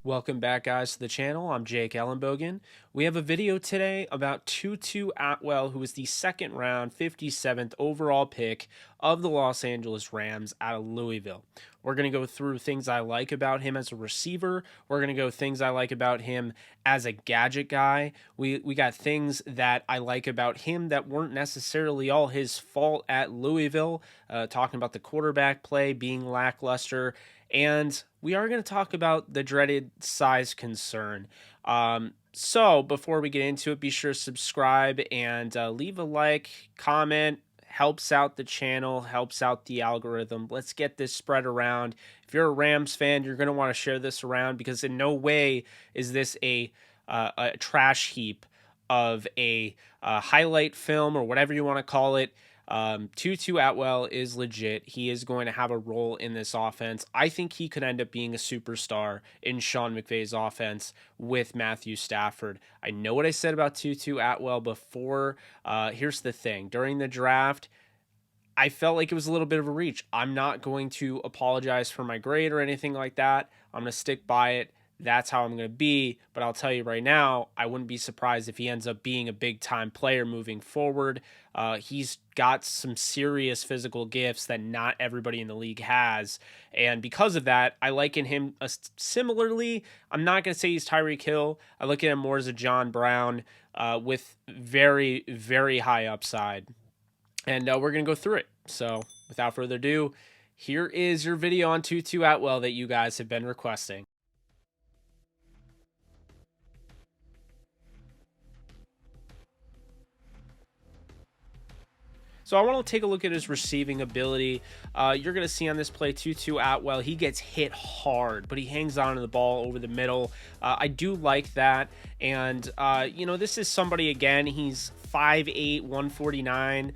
Welcome back, guys, to the channel. I'm Jake ELLENBOGEN. We have a video today about Tutu Atwell, who was the second round, 57th overall pick of the Los Angeles Rams out of Louisville. We're going to go through things I like about him as a receiver. We're going to go things I like about him as a gadget guy. We got things that I like about him that weren't necessarily all his fault at Louisville, talking about the quarterback play being lackluster. And we are going to talk about the dreaded size concern. So before we get into it, be sure to subscribe and leave a like, comment. Helps out the channel, helps out the algorithm. Let's get this spread around. If you're a Rams fan, you're going to want to share this around, because in no way is this a trash heap of a highlight film or whatever you want to call it. Tutu Atwell is legit. He is going to have a role in this offense. I think he could end up being a superstar in Sean McVay's offense with Matthew Stafford. I know what I said about Tutu Atwell before. Here's the thing. During the draft, I felt like it was a little bit of a reach. I'm not going to apologize for my grade or anything like that. I'm going to stick by it. That's how I'm going to be. But I'll tell you right now, I wouldn't be surprised if he ends up being a big-time player moving forward. He's got some serious physical gifts that not everybody in the league has. And because of that, I liken him similarly. I'm not going to say he's Tyreek Hill. I look at him more as a John Brown with very, very high upside. And we're going to go through it. So without further ado, here is your video on Tutu Atwell that you guys have been requesting. So I want to take a look at his receiving ability. You're going to see on this play, Tutu Atwell, he gets hit hard, but he hangs on to the ball over the middle. I do like that. And, this is somebody, again, he's 5'8", 149,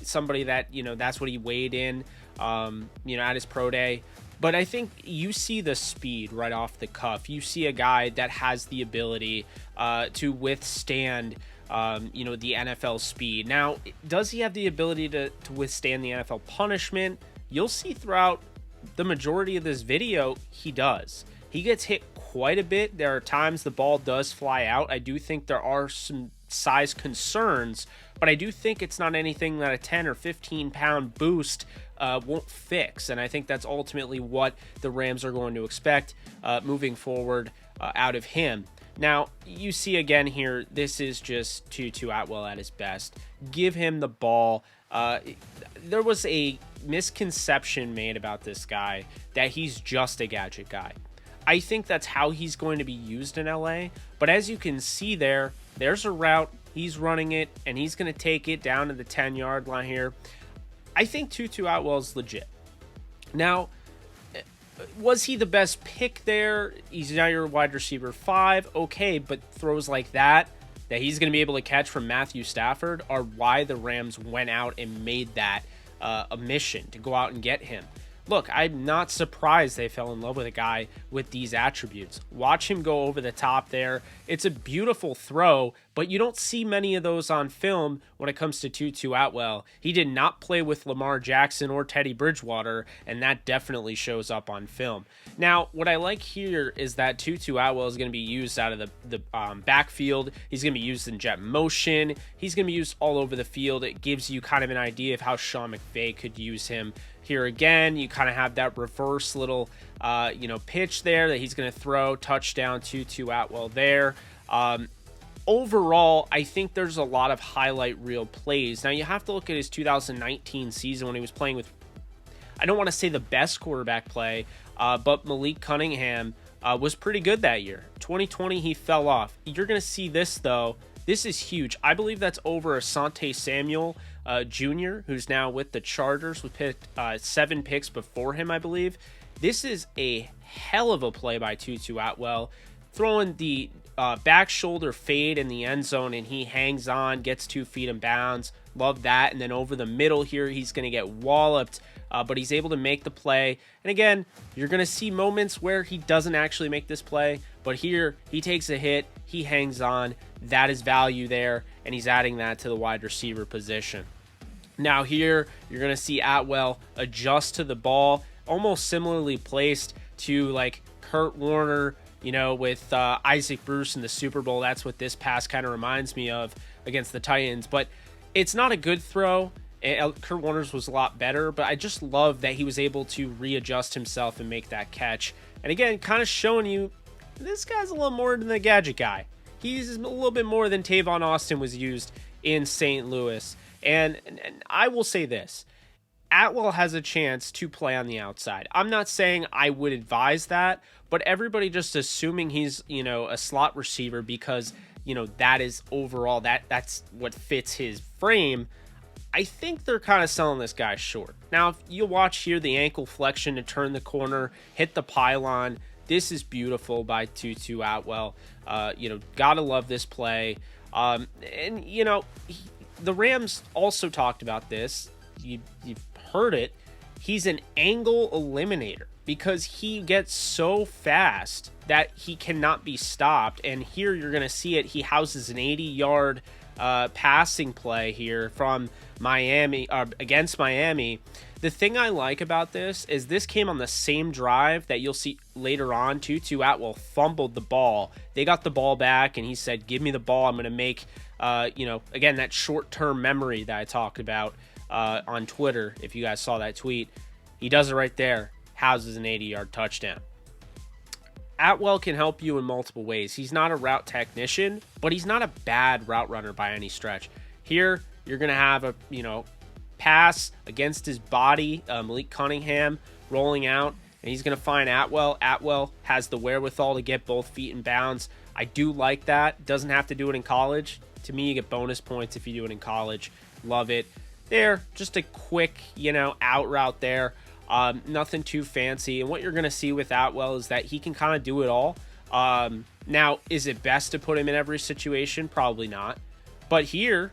somebody that, that's what he weighed in, at his pro day. But I think you see the speed right off the cuff. You see a guy that has the ability to withstand the NFL speed. Now, does he have the ability to withstand the NFL punishment? You'll see throughout the majority of this video, he does. He gets hit quite a bit. There are times the ball does fly out. I do think there are some size concerns, but I do think it's not anything that a 10 or 15 pound boost won't fix. And I think that's ultimately what the Rams are going to expect moving forward out of him. Now, you see again here, this is just Tutu Atwell at his best. Give him the ball. There was a misconception made about this guy that he's just a gadget guy. I think that's how he's going to be used in LA. But as you can see there's a route. He's running it, and he's going to take it down to the 10-yard line here. I think Tutu Atwell is legit. Now, was he the best pick there? He's now your wide receiver 5. Okay, but throws like that he's going to be able to catch from Matthew Stafford are why the Rams went out and made that a mission to go out and get him. Look, I'm not surprised they fell in love with a guy with these attributes. Watch him go over the top there. It's a beautiful throw, but you don't see many of those on film when it comes to Tutu Atwell. He did not play with Lamar Jackson or Teddy Bridgewater, and that definitely shows up on film. Now, what I like here is that Tutu Atwell is going to be used out of the backfield. He's going to be used in jet motion. He's going to be used all over the field. It gives you kind of an idea of how Sean McVay could use him. Here again, you kind of have that reverse little, pitch there that he's going to throw. Touchdown, Tutu Atwell there. Overall, I think there's a lot of highlight reel plays. Now, you have to look at his 2019 season when he was playing with, I don't want to say the best quarterback play, but Malik Cunningham was pretty good that year. 2020, he fell off. You're going to see this, though. This is huge. I believe that's over Asante Samuel Jr., who's now with the Chargers, with 7 picks before him, I believe. This is a hell of a play by Tutu Atwell, throwing the back shoulder fade in the end zone, and he hangs on, gets 2 feet in bounds. Love that. And then over the middle here, he's going to get walloped, but he's able to make the play. And again, you're going to see moments where he doesn't actually make this play, but here he takes a hit, he hangs on. That is value there, and he's adding that to the wide receiver position. Now here, you're going to see Atwell adjust to the ball, almost similarly placed to like Kurt Warner You know, with Isaac Bruce in the Super Bowl, that's what this pass kind of reminds me of against the Titans. But it's not a good throw. Kurt Warner's was a lot better, but I just love that he was able to readjust himself and make that catch. And again, kind of showing you this guy's a little more than the gadget guy. He's a little bit more than Tavon Austin was used in St. Louis. And I will say this. Atwell has a chance to play on the outside. I'm not saying I would advise that, but everybody just assuming he's, you know, a slot receiver because, you know, that is overall, that's what fits his frame. I think they're kind of selling this guy short. Now, if you watch here, the ankle flexion to turn the corner, hit the pylon. This is beautiful by Tutu Atwell. You know, gotta love this play. And, you know, the Rams also talked about this. You've heard it. He's an angle eliminator because he gets so fast that he cannot be stopped. And here you're going to see it. He houses an 80-yard passing play here from Miami against Miami. The thing I like about this is this came on the same drive that you'll see later on. Tutu Atwell fumbled the ball. They got the ball back, and he said, give me the ball. I'm going to make, you know, again, that short-term memory that I talked about on Twitter. If you guys saw that tweet, he does it right there. Houses an 80-yard touchdown. Atwell can help you in multiple ways. He's not a route technician, but he's not a bad route runner by any stretch. Here, you're going to have a, you know, pass against his body, Malik Cunningham rolling out, and he's going to find Atwell. Atwell has the wherewithal to get both feet in bounds. I do like that. Doesn't have to do it in college. To me, you get bonus points if you do it in college. Love it. There, just a quick, you know, out route there. Nothing too fancy. And what you're going to see with Atwell is that he can kind of do it all. Now, is it best to put him in every situation? Probably not. But here,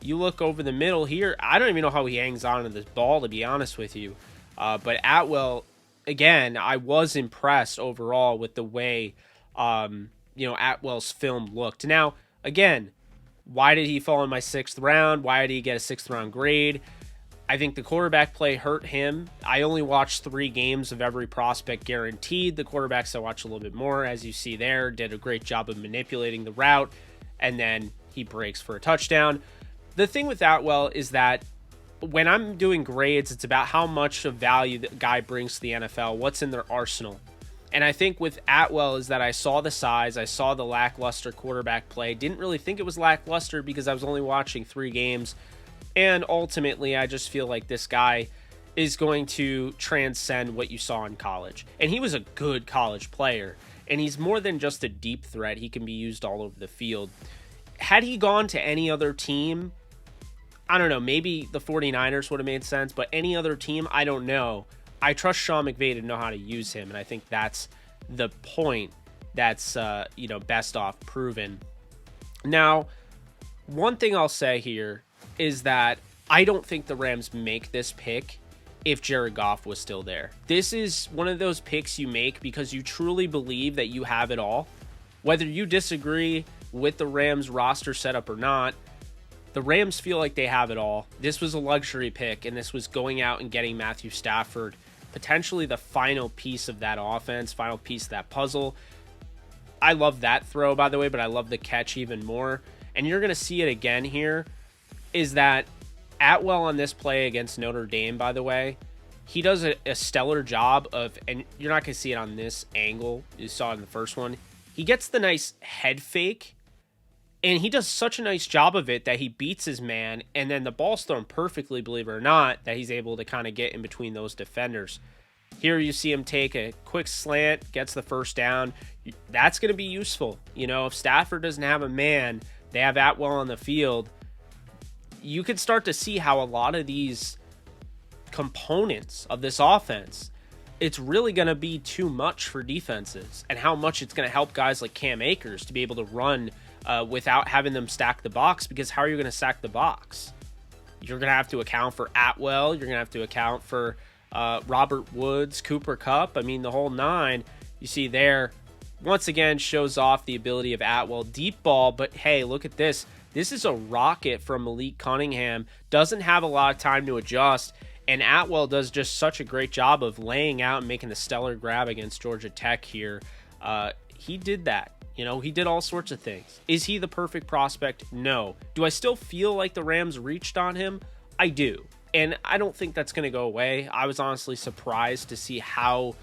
you look over the middle here. I don't even know how he hangs on to this ball, to be honest with you. But Atwell, again, I was impressed overall with the way, you know, Atwell's film looked. Now, again, why did he fall in my 6th round? Why did he get a 6th round grade? I think the quarterback play hurt him. I only watched 3 games of every prospect guaranteed. The quarterbacks I watched a little bit more, as you see there, did a great job of manipulating the route, and then he breaks for a touchdown. The thing with Atwell is that when I'm doing grades, it's about how much of value the guy brings to the NFL, what's in their arsenal. And I think with Atwell is that I saw the size, I saw the lackluster quarterback play, didn't really think it was lackluster because I was only watching 3 games. And ultimately, I just feel like this guy is going to transcend what you saw in college. And he was a good college player. And he's more than just a deep threat. He can be used all over the field. Had he gone to any other team, I don't know, maybe the 49ers would have made sense. But any other team, I don't know. I trust Sean McVay to know how to use him. And I think that's the point that's, you know, best off proven. Now, one thing I'll say here is that I don't think the Rams make this pick if Jared Goff was still there. This is one of those picks you make because you truly believe that you have it all. Whether you disagree with the Rams roster setup or not, the Rams feel like they have it all. This was a luxury pick, and this was going out and getting Matthew Stafford, potentially the final piece of that offense, final piece of that puzzle. I love that throw, by the way, but I love the catch even more. And you're going to see it again here, is that Atwell on this play against Notre Dame, by the way, he does a stellar job of, and you're not going to see it on this angle, you saw it in the first one, he gets the nice head fake, and he does such a nice job of it that he beats his man, and then the ball's thrown perfectly, believe it or not, that he's able to kind of get in between those defenders. Here you see him take a quick slant, gets the first down. That's going to be useful. You know, if Stafford doesn't have a man, they have Atwell on the field, you could start to see how a lot of these components of this offense, it's really going to be too much for defenses, and how much it's going to help guys like Cam Akers to be able to run without having them stack the box, because how are you going to stack the box? You're going to have to account for Atwell. You're going to have to account for Robert Woods, Cooper Kupp. I mean, the whole 9 you see there once again shows off the ability of Atwell. Deep ball, but hey, look at this. This is a rocket from Malik Cunningham. Doesn't have a lot of time to adjust. And Atwell does just such a great job of laying out and making the stellar grab against Georgia Tech here. he did that. You know, he did all sorts of things. Is he the perfect prospect? No. Do I still feel like the Rams reached on him? I do. And I don't think that's going to go away. I was honestly surprised to see how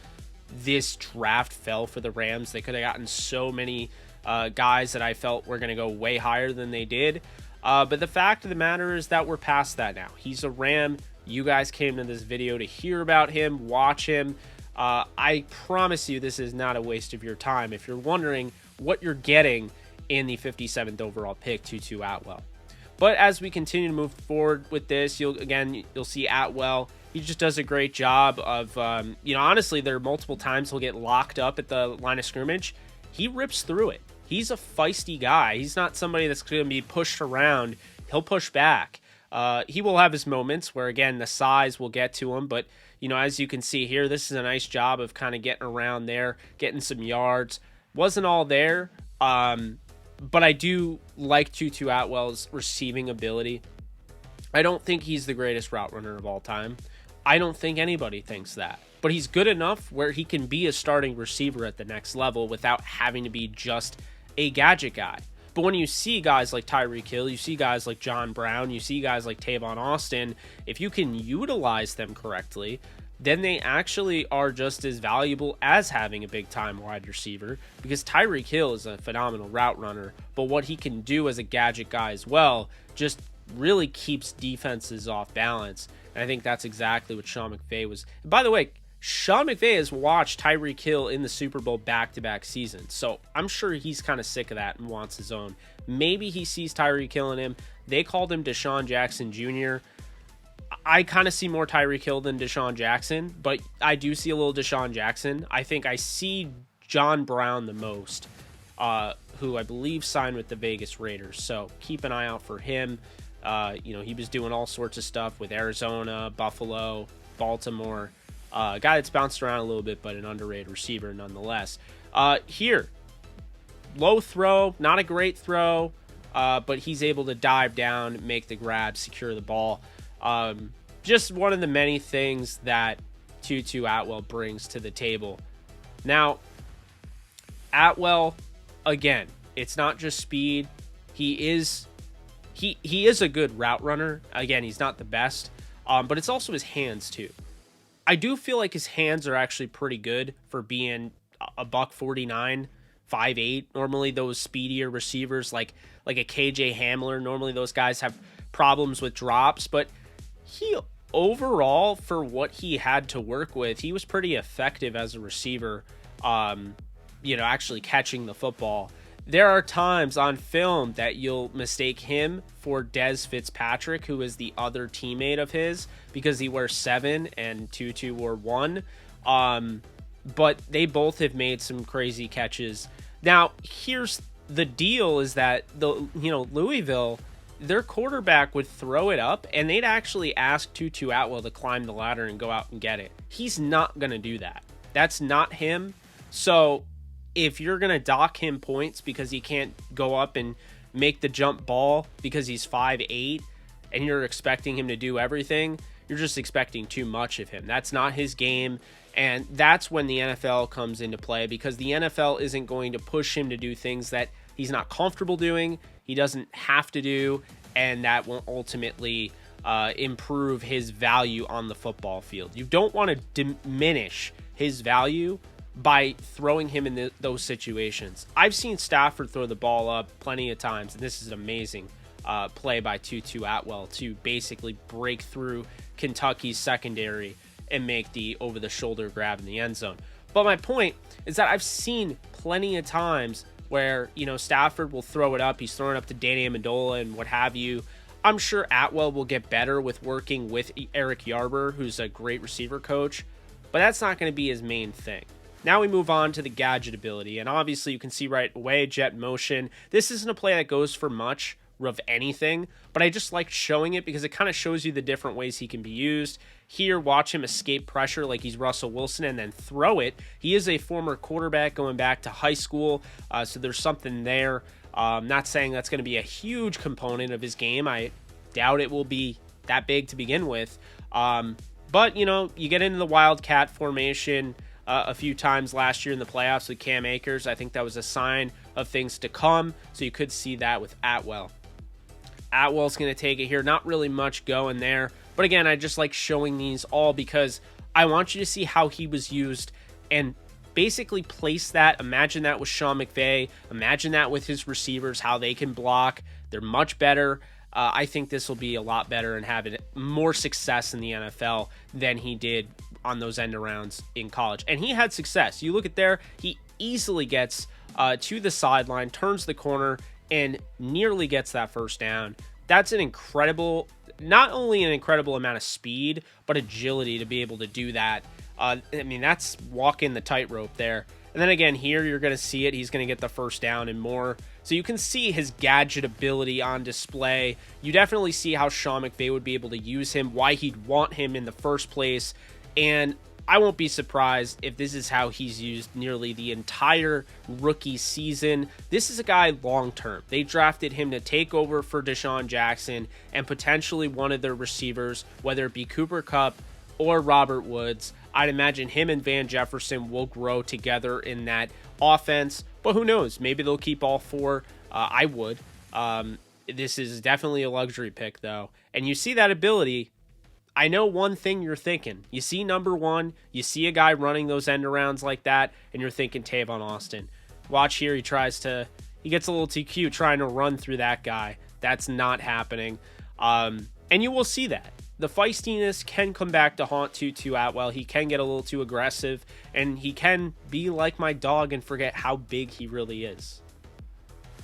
this draft fell for the Rams. They could have gotten so many guys that I felt were going to go way higher than they did. But the fact of the matter is that we're past that now. He's a Ram. You guys came to this video to hear about him, watch him. I promise you this is not a waste of your time if you're wondering what you're getting in the 57th overall pick, Tutu Atwell. But as we continue to move forward with this, you'll see Atwell. He just does a great job of, honestly, there are multiple times he'll get locked up at the line of scrimmage. He rips through it. He's a feisty guy. He's not somebody that's going to be pushed around. He'll push back. He will have his moments where, again, the size will get to him. But, as you can see here, this is a nice job of kind of getting around there, getting some yards. Wasn't all there. But I do like Tutu Atwell's receiving ability. I don't think he's the greatest route runner of all time. I don't think anybody thinks that. But he's good enough where he can be a starting receiver at the next level without having to be just a gadget guy. But when you see guys like Tyreek Hill, you see guys like John Brown, you see guys like Tavon Austin, if you can utilize them correctly, then they actually are just as valuable as having a big-time wide receiver, because Tyreek Hill is a phenomenal route runner, but what he can do as a gadget guy as well just really keeps defenses off balance, and I think that's exactly what Sean McVay was. And by the way, Sean McVay has watched Tyreek Hill in the Super Bowl back-to-back seasons, so I'm sure he's kind of sick of that and wants his own. Maybe he sees Tyreek Hill in him. They called him Deshaun Jackson Jr., I kind of see more Tyreek Hill than Deshaun Jackson, but I do see a little Deshaun Jackson. I think I see John Brown the most, who I believe signed with the Vegas Raiders. So keep an eye out for him. He was doing all sorts of stuff with Arizona, Buffalo, Baltimore. A guy that's bounced around a little bit, but an underrated receiver nonetheless. Here, low throw, not a great throw, but he's able to dive down, make the grab, secure the ball. Just one of the many things that Tutu Atwell brings to the table. Now, Atwell, again, it's not just speed. He is a good route runner. Again, he's not the best, but it's also his hands too. I do feel like his hands are actually pretty good for being a $149, 5'8". Normally, those speedier receivers like a KJ Hamler, normally those guys have problems with drops, but he overall, for what he had to work with, he was pretty effective as a receiver, actually catching the football. There are times on film that you'll mistake him for Dez Fitzpatrick, who is the other teammate of his, because he wears 7 and Tutu wore 1. But they both have made some crazy catches. Now, here's the deal is that Louisville, their quarterback would throw it up, and they'd actually ask Tutu Atwell to climb the ladder and go out and get it. He's not going to do that. That's not him. So if you're going to dock him points because he can't go up and make the jump ball because he's 5'8", and you're expecting him to do everything, you're just expecting too much of him. That's not his game, and that's when the NFL comes into play, because the NFL isn't going to push him to do things that he's not comfortable doing, he doesn't have to do, and that will ultimately improve his value on the football field. You don't want to diminish his value by throwing him in those situations. I've seen Stafford throw the ball up plenty of times, and this is an amazing play by Tutu Atwell to basically break through Kentucky's secondary and make the over-the-shoulder grab in the end zone. But my point is that I've seen plenty of times where, Stafford will throw it up. He's throwing up to Danny Amendola and what have you. I'm sure Atwell will get better with working with Eric Yarber, who's a great receiver coach, but that's not going to be his main thing. Now we move on to the gadget ability, and obviously you can see right away, jet motion. This isn't a play that goes for much of anything, but I just like showing it because it kind of shows you the different ways he can be used. Here, watch him escape pressure like he's Russell Wilson and then throw it. He is a former quarterback going back to high school, so there's something there. Not saying that's going to be a huge component of his game. I doubt it will be that big to begin with. But, you get into the Wildcat formation. a few times last year in the playoffs with Cam Akers. I think that was a sign of things to come, so you could see that with Atwell. Atwell's going to take it here. Not really much going there. But again, I just like showing these all because I want you to see how he was used and basically place that. Imagine that with Sean McVay. Imagine that with his receivers, how they can block. They're much better. I think this will be a lot better and have more success in the NFL than he did on those end arounds in college. And he had success. You look at there, he easily gets to the sideline, turns the corner, and nearly gets that first down. That's an incredible, not only an incredible amount of speed, but agility to be able to do that. I mean, that's walking the tightrope there. And then again, here you're going to see it. He's going to get the first down and more. So you can see his gadget ability on display. You definitely see how Sean McVay would be able to use him, why he'd want him in the first place. And I won't be surprised if this is how he's used nearly the entire rookie season. This is a guy long-term. They drafted him to take over for Deshaun Jackson and potentially one of their receivers, whether it be Cooper Kupp or Robert Woods. I'd imagine him and Van Jefferson will grow together in that offense, but who knows? Maybe they'll keep all four. I would. This is definitely a luxury pick, though. And you see that ability. I know one thing you're thinking. You see number one, you see a guy running those end arounds like that, and you're thinking Tavon Austin. Watch here, he gets a little too cute trying to run through that guy. That's not happening. And you will see that. The feistiness can come back to haunt Tutu Atwell. He can get a little too aggressive, and he can be like my dog and forget how big he really is.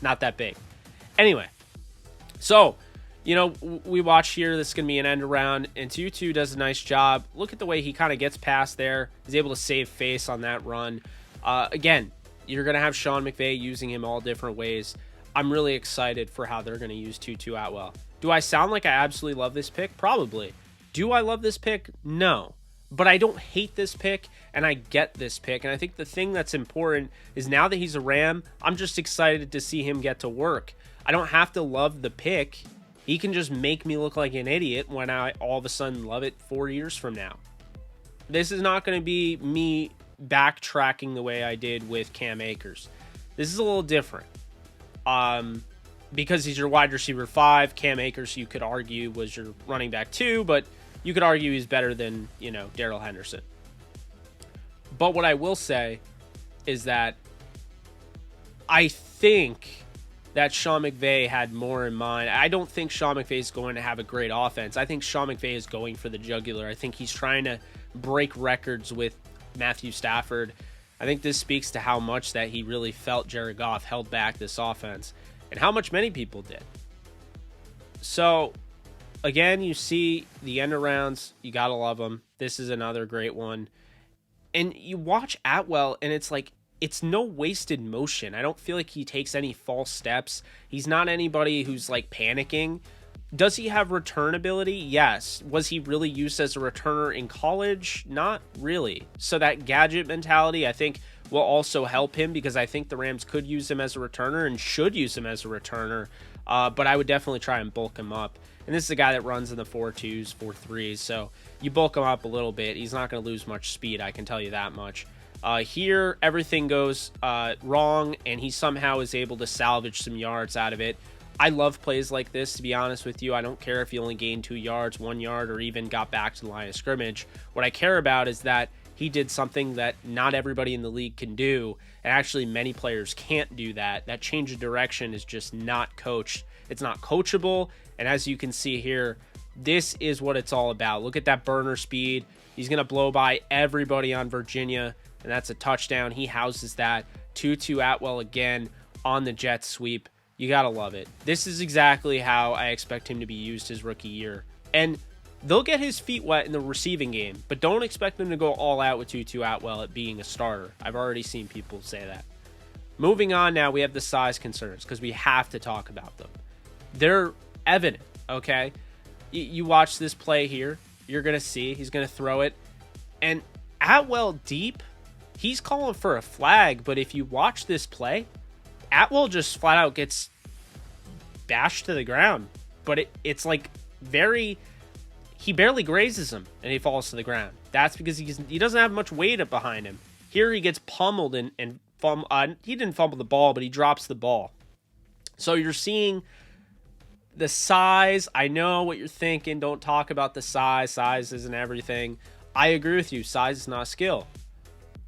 Not that big. Anyway, so, you know, we watch here. This is going to be an end around, and Tutu does a nice job. Look at the way he kind of gets past there. He's able to save face on that run. Again, you're going to have Sean McVay using him all different ways. I'm really excited for how they're going to use Tutu Atwell. Do I sound like I absolutely love this pick? Probably. Do I love this pick? No. But I don't hate this pick, and I get this pick. And I think the thing that's important is now that he's a Ram, I'm just excited to see him get to work. I don't have to love the pick. He can just make me look like an idiot when I all of a sudden love it 4 years from now. This is not going to be me backtracking the way I did with Cam Akers. This is a little different. Because he's your wide receiver 5, Cam Akers, you could argue, was your running back 2, but you could argue he's better than, you know, Darrell Henderson. But what I will say is that I think that Sean McVay had more in mind. I don't think Sean McVay is going to have a great offense. I think Sean McVay is going for the jugular. I think he's trying to break records with Matthew Stafford. I think this speaks to how much that he really felt Jared Goff held back this offense, and how much many people did. So, again, you see the end arounds. You got to love them. This is another great one. And you watch Atwell, and it's like, it's no wasted motion. I don't feel like he takes any false steps. He's not anybody who's, like, panicking. Does he have return ability? Yes. Was he really used as a returner in college? Not really. So that gadget mentality, I think, will also help him, because I think the Rams could use him as a returner and should use him as a returner. But I would definitely try and bulk him up. And this is a guy that runs in the 4.2s, 4.3s. So you bulk him up a little bit. He's not going to lose much speed, I can tell you that much. Here, everything goes wrong, and he somehow is able to salvage some yards out of it. I love plays like this, to be honest with you. I don't care if he only gained 2 yards, 1 yard, or even got back to the line of scrimmage. What I care about is that he did something that not everybody in the league can do, and actually many players can't do that. That change of direction is just not coached. It's not coachable, and as you can see here, this is what it's all about. Look at that burner speed. He's going to blow by everybody on Virginia, and that's a touchdown. He houses that. Tutu Atwell again on the jet sweep. You got to love it. This is exactly how I expect him to be used his rookie year. And they'll get his feet wet in the receiving game, but don't expect them to go all out with Tutu Atwell at being a starter. I've already seen people say that. Moving on now, we have the size concerns, because we have to talk about them. They're evident, okay? You watch this play here. You're going to see he's going to throw it. And Atwell deep, he's calling for a flag, but if you watch this play, Atwell just flat out gets bashed to the ground. But it's like he barely grazes him, and he falls to the ground. That's because he doesn't have much weight up behind him. Here he gets pummeled and he didn't fumble the ball, but he drops the ball. So you're seeing the size. I know what you're thinking. Don't talk about the size. Size isn't everything. I agree with you. Size is not skill.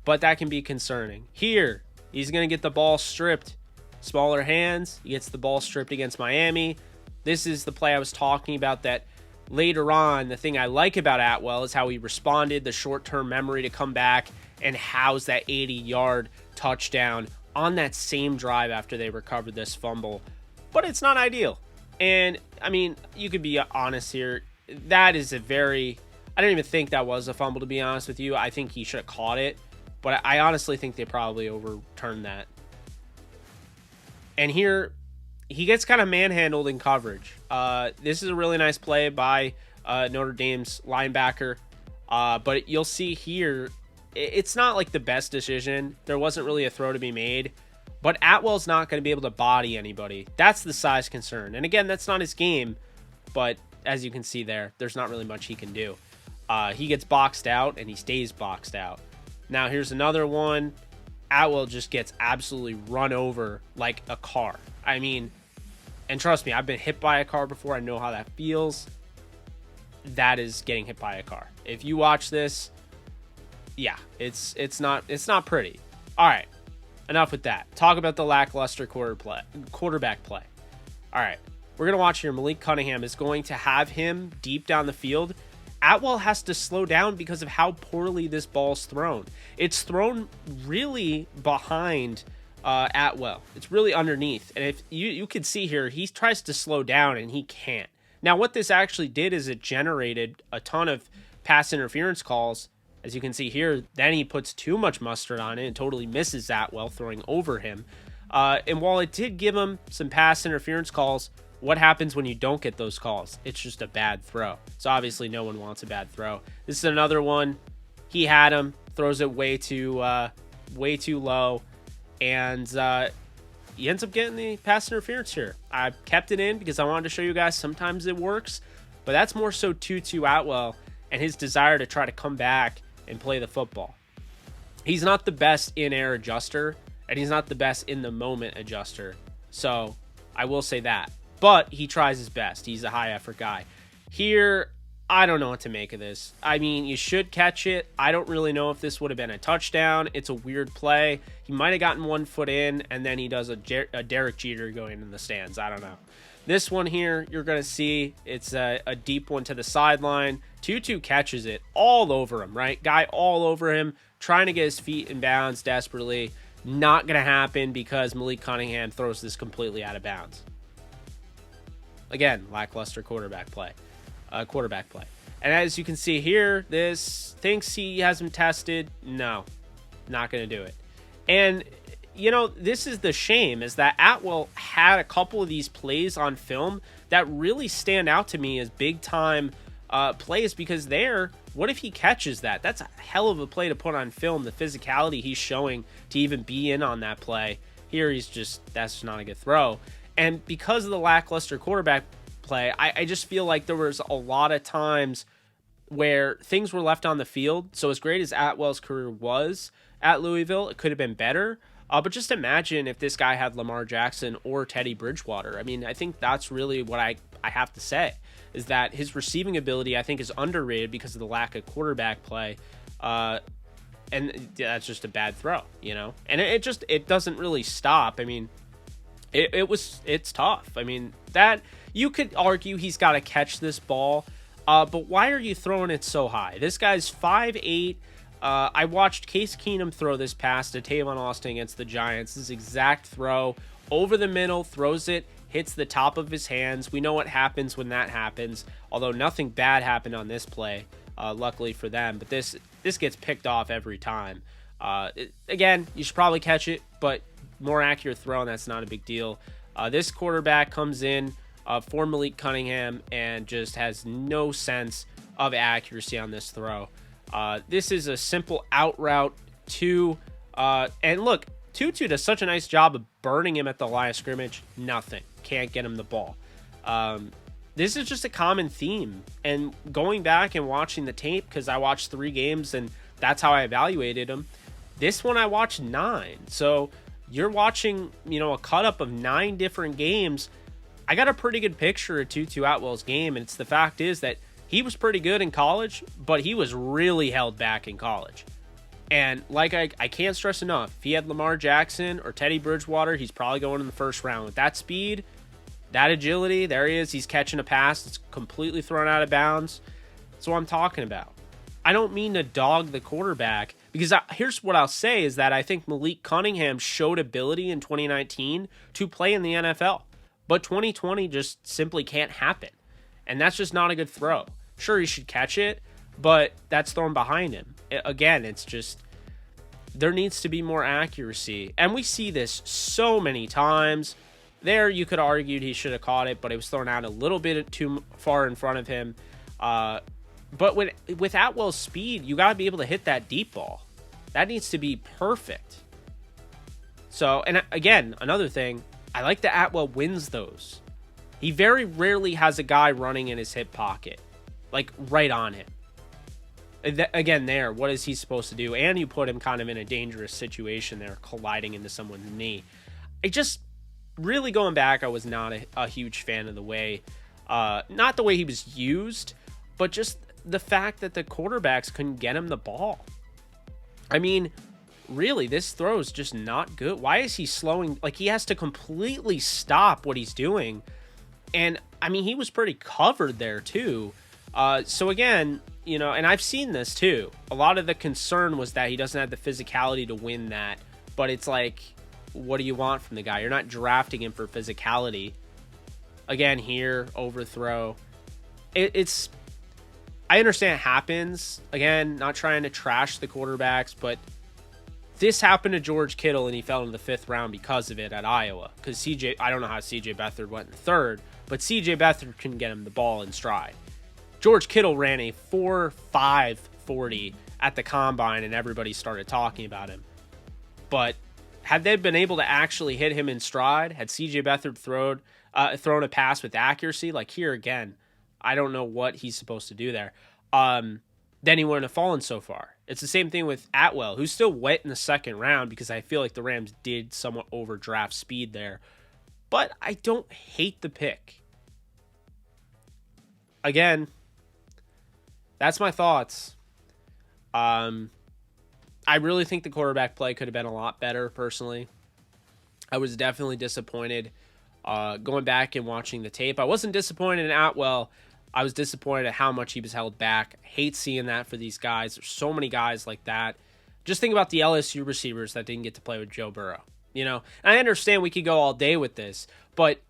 But that can be concerning. Here, he's going to get the ball stripped. Smaller hands. He gets the ball stripped against Miami. This is the play I was talking about that later on. The thing I like about Atwell is how he responded, the short-term memory to come back and house that 80-yard touchdown on that same drive after they recovered this fumble. But it's not ideal. And, I mean, you could be honest here. That is a very... I don't even think that was a fumble, to be honest with you. I think he should have caught it. But I honestly think they probably overturned that. And here, he gets kind of manhandled in coverage. This is a really nice play by Notre Dame's linebacker. But you'll see here, it's not like the best decision. There wasn't really a throw to be made. But Atwell's not going to be able to body anybody. That's the size concern. And again, that's not his game. But as you can see there, there's not really much he can do. He gets boxed out, and he stays boxed out. Now, here's another one. Atwell just gets absolutely run over like a car. I mean, and trust me, I've been hit by a car before. I know how that feels. That is getting hit by a car. If you watch this, yeah, it's not pretty. All right, enough with that. Talk about the lackluster quarterback play. All right, we're going to watch here. Malik Cunningham is going to have him deep down the field. Atwell has to slow down because of how poorly this ball's thrown. It's thrown really behind Atwell. It's really underneath. And if you can see here, he tries to slow down and he can't. Now, what this actually did is it generated a ton of pass interference calls. As you can see here, then he puts too much mustard on it and totally misses Atwell, throwing over him. And while it did give him some pass interference calls, what happens when you don't get those calls? It's just a bad throw. So obviously no one wants a bad throw. This is another one. He had him, throws it way too low, and he ends up getting the pass interference here. I kept it in because I wanted to show you guys sometimes it works, but that's more so Tutu Atwell and his desire to try to come back and play the football. He's not the best in-air adjuster, and he's not the best in-the-moment adjuster. So I will say that. But he tries his best. He's a high-effort guy. Here, I don't know what to make of this. I mean, you should catch it. I don't really know if this would have been a touchdown. It's a weird play. He might have gotten 1 foot in, and then he does a Derek Jeter going in the stands. I don't know. This one here, you're going to see, it's a deep one to the sideline. Tutu catches it all over him, right? Guy all over him, trying to get his feet in bounds desperately. Not going to happen because Malik Cunningham throws this completely out of bounds. Again, lackluster quarterback play. And as you can see here, this thinks he has him tested. No, not going to do it. And, you know, this is the shame, is that Atwell had a couple of these plays on film that really stand out to me as big-time plays, because what if he catches that? That's a hell of a play to put on film, the physicality he's showing to even be in on that play. Here, that's just not a good throw. And because of the lackluster quarterback play, I just feel like there was a lot of times where things were left on the field. So as great as Atwell's career was at Louisville, it could have been better. But just imagine if this guy had Lamar Jackson or Teddy Bridgewater. I mean, I think that's really what I have to say, is that his receiving ability, I think, is underrated because of the lack of quarterback play. And that's just a bad throw, you know? And it doesn't really stop. I mean, it's tough. I mean, that you could argue he's got to catch this ball, but why are you throwing it so high? This guy's 5'8". I watched Case Keenum throw this pass to Tavon Austin against the Giants. This exact throw over the middle, throws it, hits the top of his hands. We know what happens when that happens, although nothing bad happened on this play, luckily for them. But this gets picked off every time. Again, you should probably catch it, but more accurate throw, and that's not a big deal. This quarterback comes in for Malik Cunningham and just has no sense of accuracy on this throw. This is a simple out route and look, Tutu does such a nice job of burning him at the line of scrimmage. Nothing. Can't get him the ball. This is just a common theme. And going back and watching the tape, because I watched 3 games and that's how I evaluated him, This one I watched 9. So you're watching, you know, a cut up of 9 different games. I got a pretty good picture of Tutu Atwell's game, and it's the fact is that he was pretty good in college, but he was really held back in college. And like I can't stress enough, if he had Lamar Jackson or Teddy Bridgewater, he's probably going in the first round. With that speed, that agility, there he is. He's catching a pass that's completely thrown out of bounds. That's what I'm talking about. I don't mean to dog the quarterback, because here's what I'll say is that I think Malik Cunningham showed ability in 2019 to play in the NFL. But 2020 just simply can't happen. And that's just not a good throw. Sure, he should catch it, but that's thrown behind him. Again, it's just, there needs to be more accuracy. And we see this so many times. There, you could argue he should have caught it, but it was thrown out a little bit too far in front of him. But with Atwell's speed, you got to be able to hit that deep ball. That needs to be perfect. So, and again, another thing, I like that Atwell wins those. He very rarely has a guy running in his hip pocket, like right on him. Again, there, what is he supposed to do? And you put him kind of in a dangerous situation there, colliding into someone's knee. I just, really going back, I was not a huge fan of the way, not the way he was used, but just the fact that the quarterbacks couldn't get him the ball. I mean, really, this throw is just not good. Why is he slowing? Like, he has to completely stop what he's doing. And, I mean, he was pretty covered there, too. So, again, you know, and I've seen this, too. A lot of the concern was that he doesn't have the physicality to win that. But it's like, what do you want from the guy? You're not drafting him for physicality. Again, here, overthrow. It's... I understand it happens. Again, not trying to trash the quarterbacks, but this happened to George Kittle, and he fell in the 5th round because of it at Iowa. Because I don't know how CJ Beathard went in the 3rd, but CJ Beathard couldn't get him the ball in stride. George Kittle ran a 4.5 40 at the combine, and everybody started talking about him. But had they been able to actually hit him in stride, had CJ Beathard thrown a pass with accuracy, like here again, I don't know what he's supposed to do there, then he wouldn't have fallen so far. It's the same thing with Atwell, who's still wet in the 2nd round, because I feel like the Rams did somewhat overdraft speed there. But I don't hate the pick. Again, that's my thoughts. I really think the quarterback play could have been a lot better, personally. I was definitely disappointed going back and watching the tape. I wasn't disappointed in Atwell. I was disappointed at how much he was held back. Hate seeing that for these guys. There's so many guys like that. Just think about the LSU receivers that didn't get to play with Joe Burrow. You know, and I understand we could go all day with this, but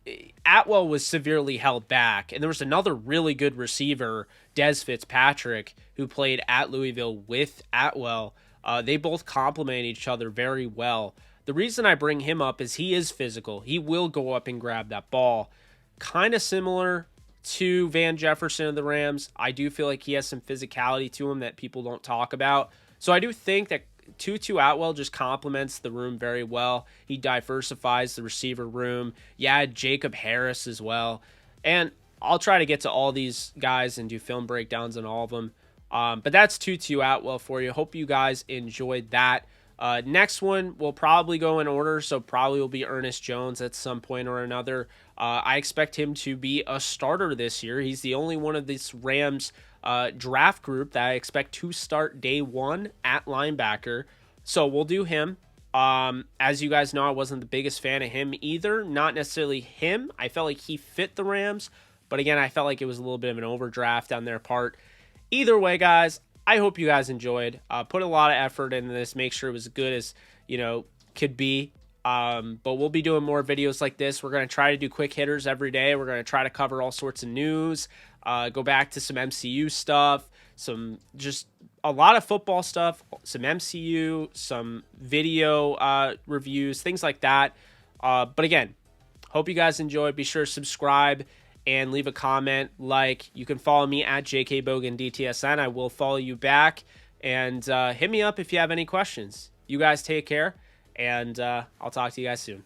Atwell was severely held back. And there was another really good receiver, Des Fitzpatrick, who played at Louisville with Atwell. They both complement each other very well. The reason I bring him up is he is physical. He will go up and grab that ball. Kind of similar to Van Jefferson of the Rams. I do feel like he has some physicality to him that people don't talk about. So I do think that Tutu Atwell just complements the room very well. He diversifies the receiver room. Yeah, Jacob Harris as well. And I'll try to get to all these guys and do film breakdowns on all of them. But that's Tutu Atwell for you. Hope you guys enjoyed that. Next one will probably go in order, so probably will be Ernest Jones at some point or another. I expect him to be a starter this year. He's the only one of this Rams draft group that I expect to start day 1 at linebacker. So we'll do him. As you guys know, I wasn't the biggest fan of him either. Not necessarily him. I felt like he fit the Rams, but again, I felt like it was a little bit of an overdraft on their part. Either way, guys, I hope you guys enjoyed. Put a lot of effort into this. Make sure it was as good as, you know, could be. But we'll be doing more videos like this. We're going to try to do quick hitters every day. We're going to try to cover all sorts of news. Go back to some MCU stuff. Some just a lot of football stuff. Some MCU. Some video reviews. Things like that. But again, hope you guys enjoyed. Be sure to subscribe and leave a comment. Like, you can follow me at JKBoganDTSN. I will follow you back. And hit me up if you have any questions. You guys take care. And I'll talk to you guys soon.